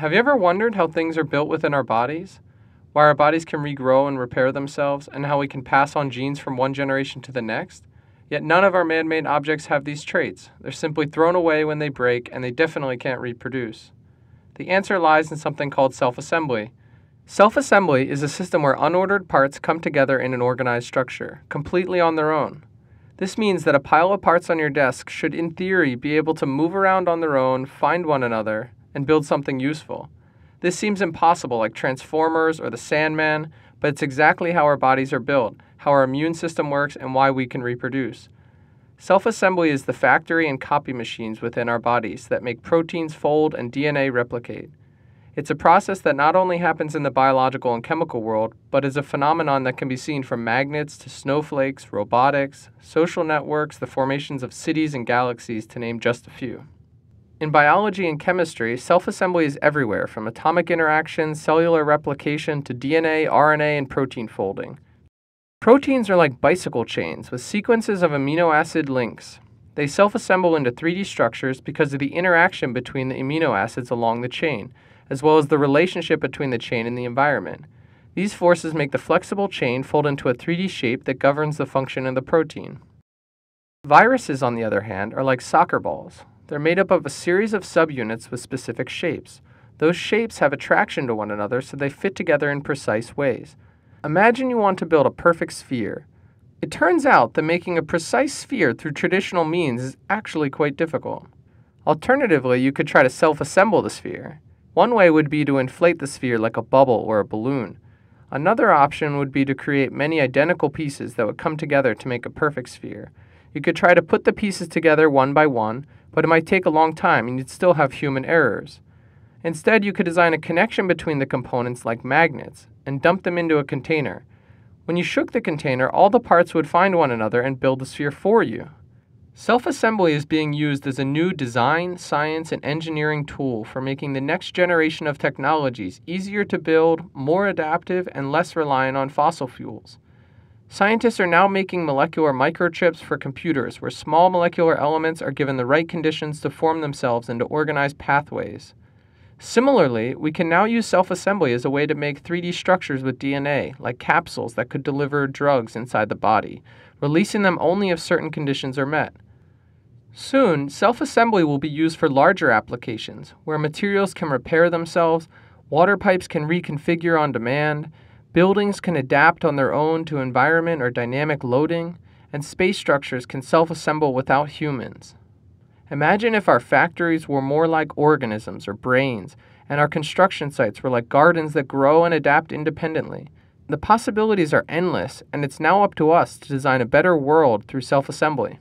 Have you ever wondered how things are built within our bodies? Why our bodies can regrow and repair themselves, and how we can pass on genes from one generation to the next? Yet none of our man-made objects have these traits. They're simply thrown away when they break, and they definitely can't reproduce. The answer lies in something called self-assembly. Self-assembly is a system where unordered parts come together in an organized structure, completely on their own. This means that a pile of parts on your desk should, in theory, be able to move around on their own, find one another, and build something useful. This seems impossible, like Transformers or the Sandman, but it's exactly how our bodies are built, how our immune system works, and why we can reproduce. Self-assembly is the factory and copy machines within our bodies that make proteins fold and DNA replicate. It's a process that not only happens in the biological and chemical world, but is a phenomenon that can be seen from magnets to snowflakes, robotics, social networks, the formations of cities and galaxies, to name just a few. In biology and chemistry, self-assembly is everywhere, from atomic interactions, cellular replication, to DNA, RNA, and protein folding. Proteins are like bicycle chains with sequences of amino acid links. They self-assemble into 3D structures because of the interaction between the amino acids along the chain, as well as the relationship between the chain and the environment. These forces make the flexible chain fold into a 3D shape that governs the function of the protein. Viruses, on the other hand, are like soccer balls. They're made up of a series of subunits with specific shapes. Those shapes have attraction to one another, so they fit together in precise ways. Imagine you want to build a perfect sphere. It turns out that making a precise sphere through traditional means is actually quite difficult. Alternatively, you could try to self-assemble the sphere. One way would be to inflate the sphere like a bubble or a balloon. Another option would be to create many identical pieces that would come together to make a perfect sphere. You could try to put the pieces together one by one, but it might take a long time and you'd still have human errors. Instead, you could design a connection between the components like magnets and dump them into a container. When you shook the container, all the parts would find one another and build the sphere for you. Self-assembly is being used as a new design, science, and engineering tool for making the next generation of technologies easier to build, more adaptive, and less reliant on fossil fuels. Scientists are now making molecular microchips for computers where small molecular elements are given the right conditions to form themselves into organized pathways. Similarly, we can now use self-assembly as a way to make 3D structures with DNA, like capsules that could deliver drugs inside the body, releasing them only if certain conditions are met. Soon, self-assembly will be used for larger applications, where materials can repair themselves, water pipes can reconfigure on demand, buildings can adapt on their own to environment or dynamic loading, and space structures can self-assemble without humans. Imagine if our factories were more like organisms or brains, and our construction sites were like gardens that grow and adapt independently. The possibilities are endless, and it's now up to us to design a better world through self-assembly.